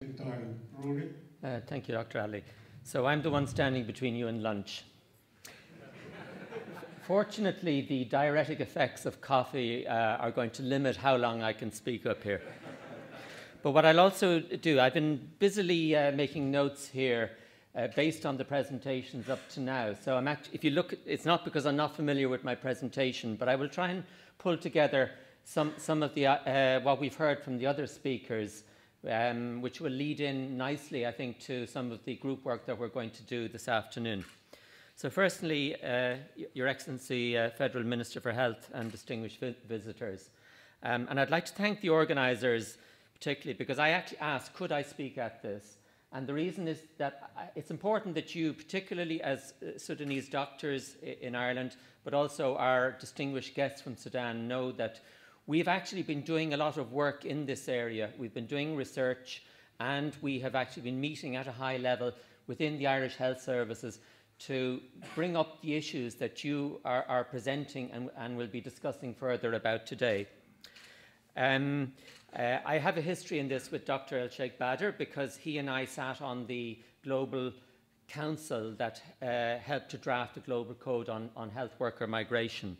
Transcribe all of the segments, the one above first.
Ruairi. Thank you, Dr. Ali. So I'm the one standing between you and lunch. Fortunately, the diuretic effects of coffee are going to limit how long I can speak up here. But what I'll also do, I've been busily making notes here based on the presentations up to now. So if you look, it's not because I'm not familiar with my presentation, but I will try and pull together some of the what we've heard from the other speakers, which will lead in nicely, I think, to some of the group work that we're going to do this afternoon. So firstly, Your Excellency, Federal Minister for Health and distinguished visitors. And I'd like to thank the organisers, particularly because I actually asked, could I speak at this? And the reason is that it's important that you, particularly as Sudanese doctors in Ireland, but also our distinguished guests from Sudan, know that we've actually been doing a lot of work in this area. We've been doing research, and we have actually been meeting at a high level within the Irish Health Services to bring up the issues that you are presenting and will be discussing further about today. I have a history in this with Dr. El-Sheikh Badr because he and I sat on the global council that helped to draft a global code on health worker migration.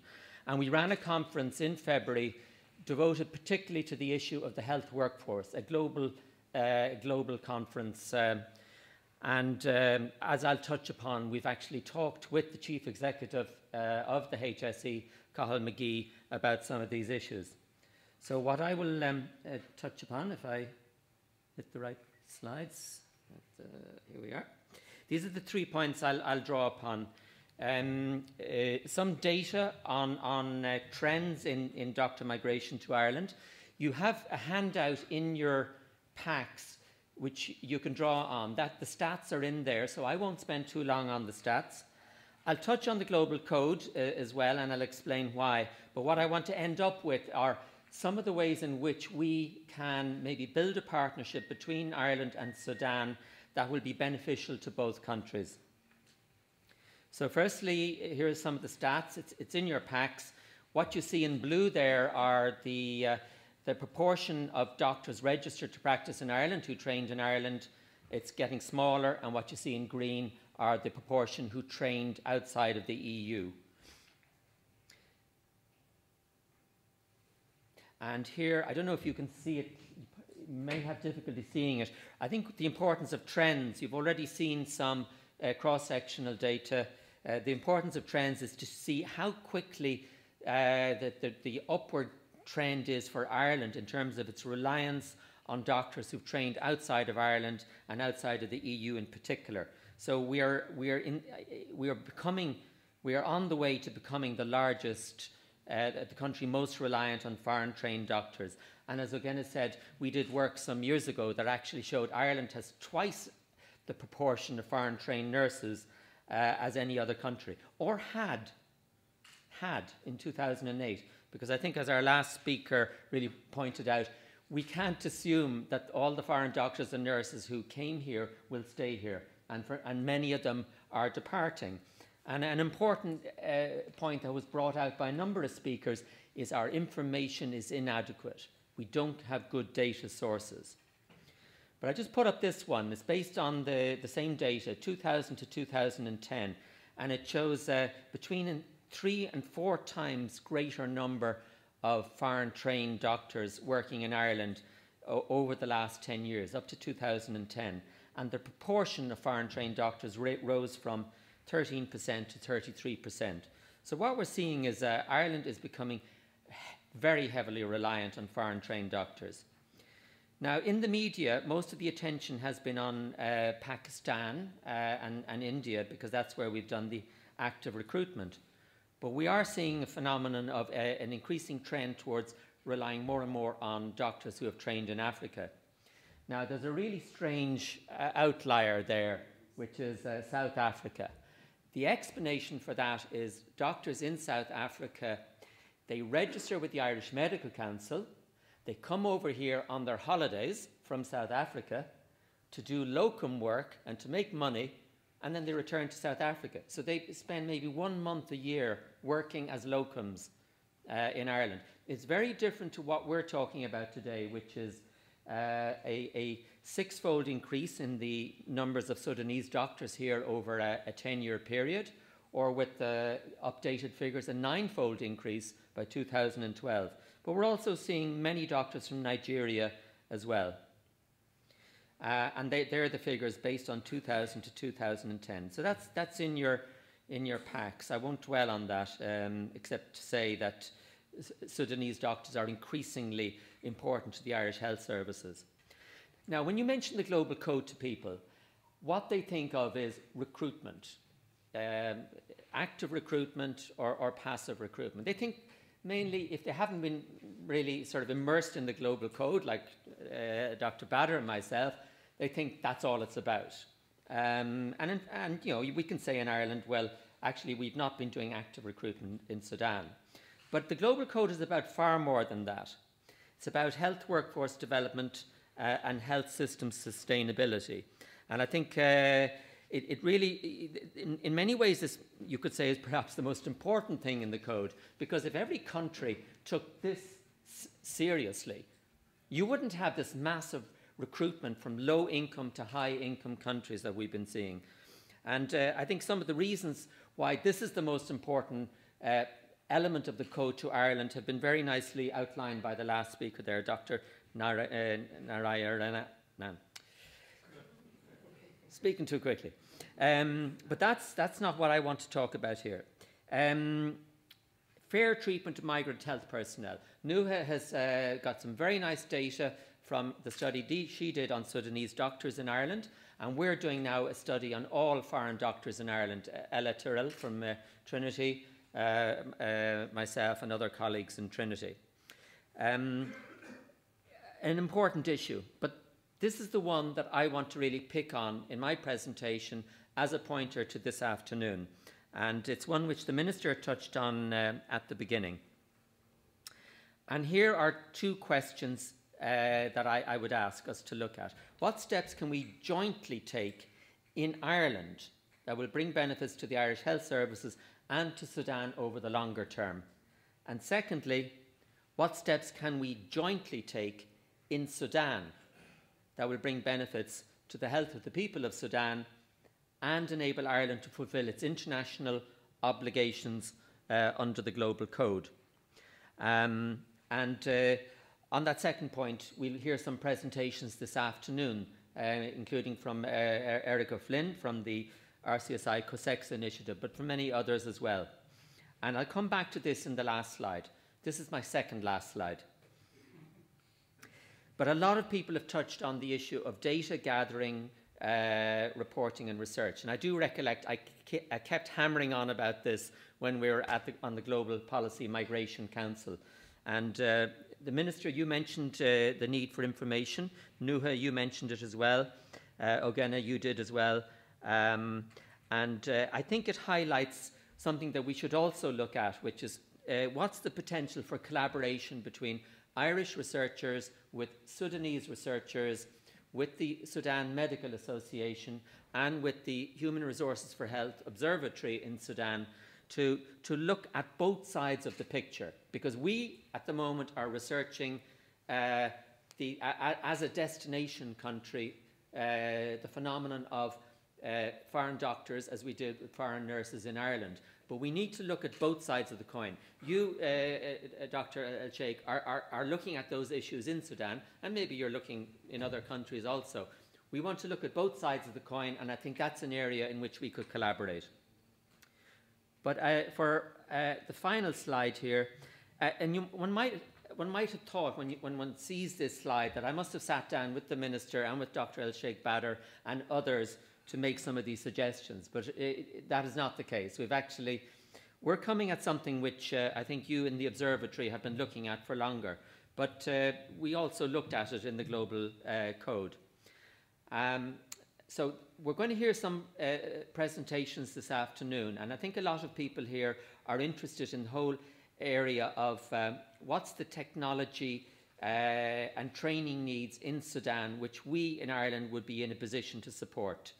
And we ran a conference in February devoted particularly to the issue of the health workforce, a global conference. As I'll touch upon, we've actually talked with the Chief Executive of the HSE, Cathal McGee, about some of these issues. So what I will touch upon, if I hit the right slides, here we are. These are the 3 points I'll draw upon. Some data on trends in doctor migration to Ireland. You have a handout in your packs which you can draw on. The stats are in there, so I won't spend too long on the stats. I'll touch on the global code as well, and I'll explain why. But what I want to end up with are some of the ways in which we can maybe build a partnership between Ireland and Sudan that will be beneficial to both countries. So firstly, here are some of the stats. It's in your packs. What you see in blue there are the proportion of doctors registered to practice in Ireland who trained in Ireland. It's getting smaller, and what you see in green are the proportion who trained outside of the EU. And here, I don't know if you can see it, you may have difficulty seeing it. I think the importance of trends, you've already seen some cross-sectional data. The importance of trends is to see how quickly the upward trend is for Ireland in terms of its reliance on doctors who've trained outside of Ireland and outside of the EU in particular. So we are on the way to becoming the largest, the country most reliant on foreign trained doctors. And as Ogena said, we did work some years ago that actually showed Ireland has twice the proportion of foreign trained nurses as any other country, or had in 2008. Because I think, as our last speaker really pointed out, we can't assume that all the foreign doctors and nurses who came here will stay here, and many of them are departing. And an important point that was brought out by a number of speakers is our information is inadequate. We don't have good data sources. But I just put up this one. It's based on the same data, 2000 to 2010, and it shows between 3 and 4 times greater number of foreign trained doctors working in Ireland over the last 10 years, up to 2010. And the proportion of foreign trained doctors rose from 13% to 33%. So what we're seeing is Ireland is becoming very heavily reliant on foreign trained doctors. Now, in the media, most of the attention has been on Pakistan and India, because that's where we've done the active recruitment. But we are seeing a phenomenon of an increasing trend towards relying more and more on doctors who have trained in Africa. Now, there's a really strange outlier there, which is South Africa. The explanation for that is doctors in South Africa, they register with the Irish Medical Council, they come over here on their holidays from South Africa to do locum work and to make money, and then they return to South Africa. So they spend maybe 1 month a year working as locums in Ireland. It's very different to what we're talking about today, which is a six-fold increase in the numbers of Sudanese doctors here over a 10-year period, or with the updated figures, a nine-fold increase by 2012. But we're also seeing many doctors from Nigeria as well. And they're the figures based on 2000 to 2010. So that's in your packs. I won't dwell on that, except to say that Sudanese doctors are increasingly important to the Irish health services. Now, when you mention the Global Code to people, what they think of is recruitment, active recruitment or passive recruitment. They think mainly, if they haven't been really sort of immersed in the Global Code, like Dr. Bader and myself, they think that's all it's about. And you know, we can say in Ireland, well, actually, we've not been doing active recruitment in Sudan. But the Global Code is about far more than that. It's about health workforce development and health system sustainability. And I think it really, in many ways, this, you could say, is perhaps the most important thing in the code, because if every country took this seriously, you wouldn't have this massive recruitment from low-income to high-income countries that we've been seeing. And I think some of the reasons why this is the most important element of the Code to Ireland have been very nicely outlined by the last speaker there, Dr. Narayana. Speaking too quickly. But that's not what I want to talk about here. Fair treatment of migrant health personnel. Nuha has got some very nice data from the study she did on Sudanese doctors in Ireland, and we're doing now a study on all foreign doctors in Ireland. Ella Tyrrell from Trinity, myself and other colleagues in Trinity. An important issue, but this is the one that I want to really pick on in my presentation as a pointer to this afternoon, and it's one which the Minister touched on at the beginning. And here are two questions that I would ask us to look at. What steps can we jointly take in Ireland that will bring benefits to the Irish health services and to Sudan over the longer term? And secondly, what steps can we jointly take in Sudan that will bring benefits to the health of the people of Sudan and enable Ireland to fulfil its international obligations under the Global Code? On that second point, we'll hear some presentations this afternoon, including from Eric O'Flynn from the RCSI COSEX initiative, but from many others as well. And I'll come back to this in the last slide. This is my second last slide. But a lot of people have touched on the issue of data gathering, reporting and research. And I do recollect I kept hammering on about this when we were on the Global Policy Migration Council. And the Minister, you mentioned the need for information. Nuha, you mentioned it as well. Ogena, you did as well. I think it highlights something that we should also look at, which is what's the potential for collaboration between Irish researchers with Sudanese researchers, with the Sudan Medical Association, and with the Human Resources for Health Observatory in Sudan to look at both sides of the picture, because we at the moment are researching as a destination country the phenomenon of foreign doctors, as we did with foreign nurses in Ireland. But we need to look at both sides of the coin. You, Dr. El-Sheikh, are looking at those issues in Sudan, and maybe you're looking in other countries also. We want to look at both sides of the coin, and I think that's an area in which we could collaborate. But for the final slide here, one might have thought when one sees this slide that I must have sat down with the Minister and with Dr. El-Sheikh Bader and others to make some of these suggestions, but that is not the case. We're coming at something which I think you in the Observatory have been looking at for longer, but we also looked at it in the Global Code. So we're going to hear some presentations this afternoon, and I think a lot of people here are interested in the whole area of what's the technology and training needs in Sudan, which we in Ireland would be in a position to support.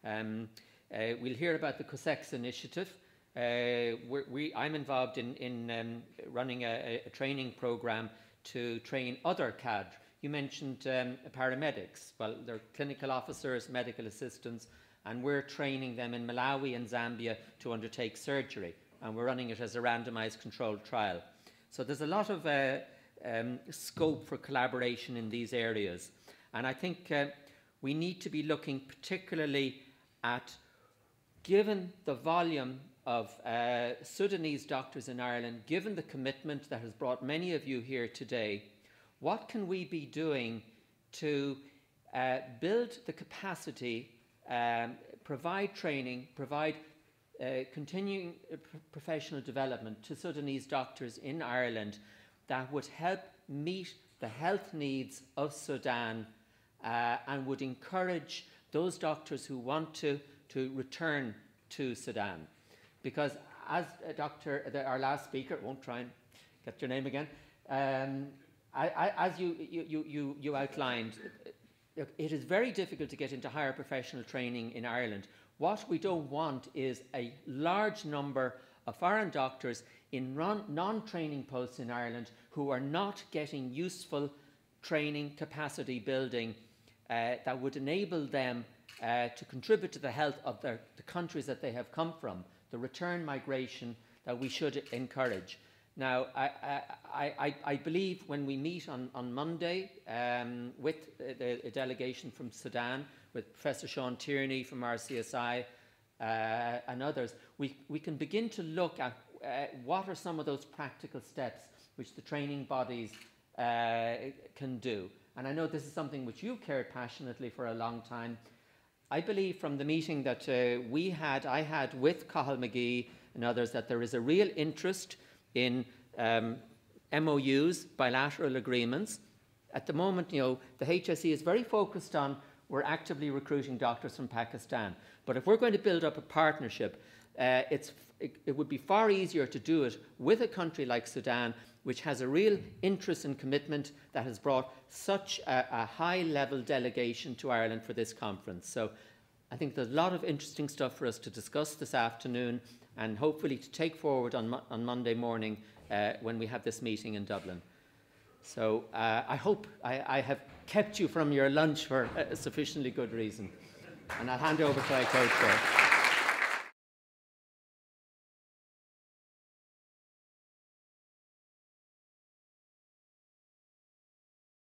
We'll hear about the COSEX initiative. I'm involved in running a training program to train other cadre, You mentioned paramedics. Well, they're clinical officers, medical assistants, and we're training them in Malawi and Zambia to undertake surgery, and we're running it as a randomized controlled trial. So there's a lot of scope for collaboration in these areas. And I think we need to be looking particularly at, given the volume of Sudanese doctors in Ireland, given the commitment that has brought many of you here today, what can we be doing to build the capacity, provide training, provide continuing professional development to Sudanese doctors in Ireland that would help meet the health needs of Sudan and would encourage those doctors who want to return to Sudan? Because as our last speaker, won't try and get your name again, as you outlined, it is very difficult to get into higher professional training in Ireland. What we don't want is a large number of foreign doctors in non-training posts in Ireland who are not getting useful training, capacity building that would enable them to contribute to the health of the countries that they have come from, the return migration that we should encourage. Now, I believe when we meet on Monday with a delegation from Sudan, with Professor Sean Tierney from RCSI and others, we can begin to look at what are some of those practical steps which the training bodies can do. And I know this is something which you've cared passionately for a long time. I believe from the meeting that I had with Cathal McGee and others, that there is a real interest in MOUs, bilateral agreements. At the moment, the HSE is very focused on, we're actively recruiting doctors from Pakistan. But if we're going to build up a partnership, it would be far easier to do it with a country like Sudan, which has a real interest and commitment that has brought such a high-level delegation to Ireland for this conference. So I think there's a lot of interesting stuff for us to discuss this afternoon, and hopefully to take forward on Monday morning when we have this meeting in Dublin. So I hope I have kept you from your lunch for a sufficiently good reason. And I'll hand over to our co-chair.